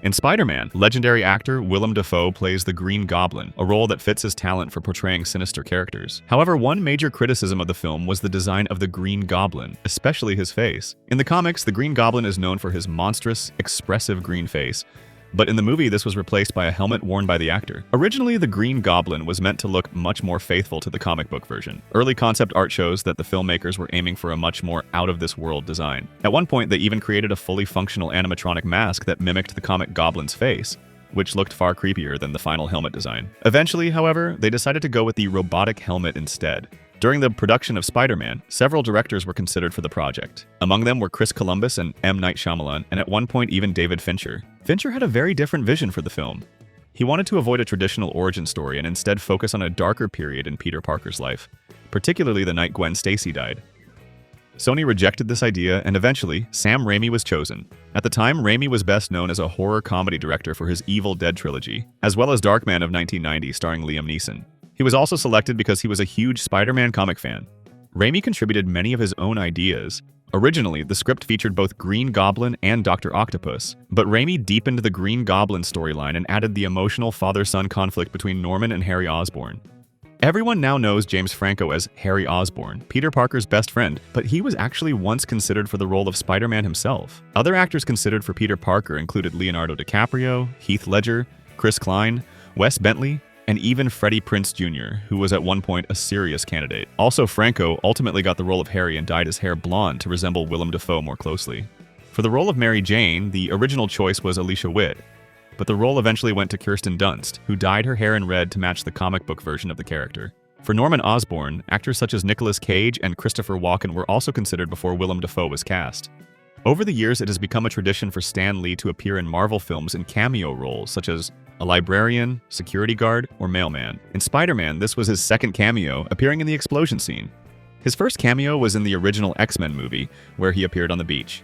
In Spider-Man, legendary actor Willem Dafoe plays the Green Goblin, a role that fits his talent for portraying sinister characters. However, one major criticism of the film was the design of the Green Goblin, especially his face. In the comics, the Green Goblin is known for his monstrous, expressive green face, but in the movie this was replaced by a helmet worn by the actor. Originally, the Green Goblin was meant to look much more faithful to the comic book version. Early concept art shows that the filmmakers were aiming for a much more out-of-this-world design. At one point, they even created a fully functional animatronic mask that mimicked the comic Goblin's face, which looked far creepier than the final helmet design. Eventually, however, they decided to go with the robotic helmet instead. During the production of Spider-Man, several directors were considered for the project. Among them were Chris Columbus and M. Night Shyamalan, and at one point even David Fincher. Fincher had a very different vision for the film. He wanted to avoid a traditional origin story and instead focus on a darker period in Peter Parker's life, particularly the night Gwen Stacy died. Sony rejected this idea, and eventually, Sam Raimi was chosen. At the time, Raimi was best known as a horror comedy director for his Evil Dead trilogy, as well as Darkman of 1990 starring Liam Neeson. He was also selected because he was a huge Spider-Man comic fan. Raimi contributed many of his own ideas. Originally, the script featured both Green Goblin and Dr. Octopus, but Raimi deepened the Green Goblin storyline and added the emotional father-son conflict between Norman and Harry Osborn. Everyone now knows James Franco as Harry Osborn, Peter Parker's best friend, but he was actually once considered for the role of Spider-Man himself. Other actors considered for Peter Parker included Leonardo DiCaprio, Heath Ledger, Chris Klein, Wes Bentley, and even Freddie Prinze Jr., who was at one point a serious candidate. Also, Franco ultimately got the role of Harry and dyed his hair blonde to resemble Willem Dafoe more closely. For the role of Mary Jane, the original choice was Alicia Witt, but the role eventually went to Kirsten Dunst, who dyed her hair in red to match the comic book version of the character. For Norman Osborn, actors such as Nicolas Cage and Christopher Walken were also considered before Willem Dafoe was cast. Over the years, it has become a tradition for Stan Lee to appear in Marvel films in cameo roles, such as a librarian, security guard, or mailman. In Spider-Man, this was his second cameo, appearing in the explosion scene. His first cameo was in the original X-Men movie, where he appeared on the beach.